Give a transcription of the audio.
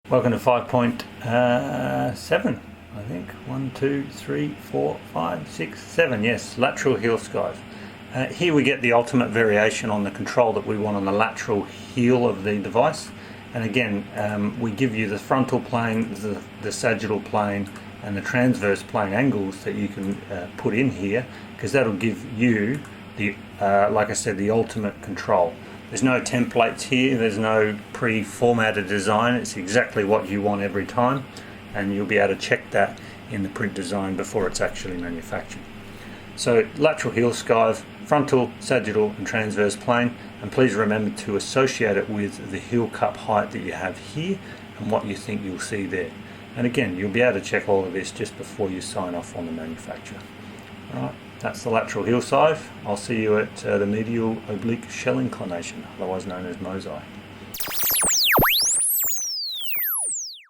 Welcome to 5.7, I think. 1, 2, 3, 4, 5, 6, 7. Yes, lateral heel skive. Here we get the ultimate variation on the control that we want on the lateral heel of the device. And again, we give you the frontal plane, the sagittal plane, and the transverse plane angles that you can put in here, because that'll give you the, like I said, the ultimate control. There's no templates here, there's no pre-formatted design, it's exactly what you want every time, and you'll be able to check that in the print design before it's actually manufactured. So lateral heel skive, frontal, sagittal and transverse plane, and please remember to associate it with the heel cup height that you have here and what you think you'll see there. And again, you'll be able to check all of this just before you sign off on the manufacturer. Alright, that's the lateral heel skive. I'll see you at the medial oblique shell inclination, otherwise known as MOSI.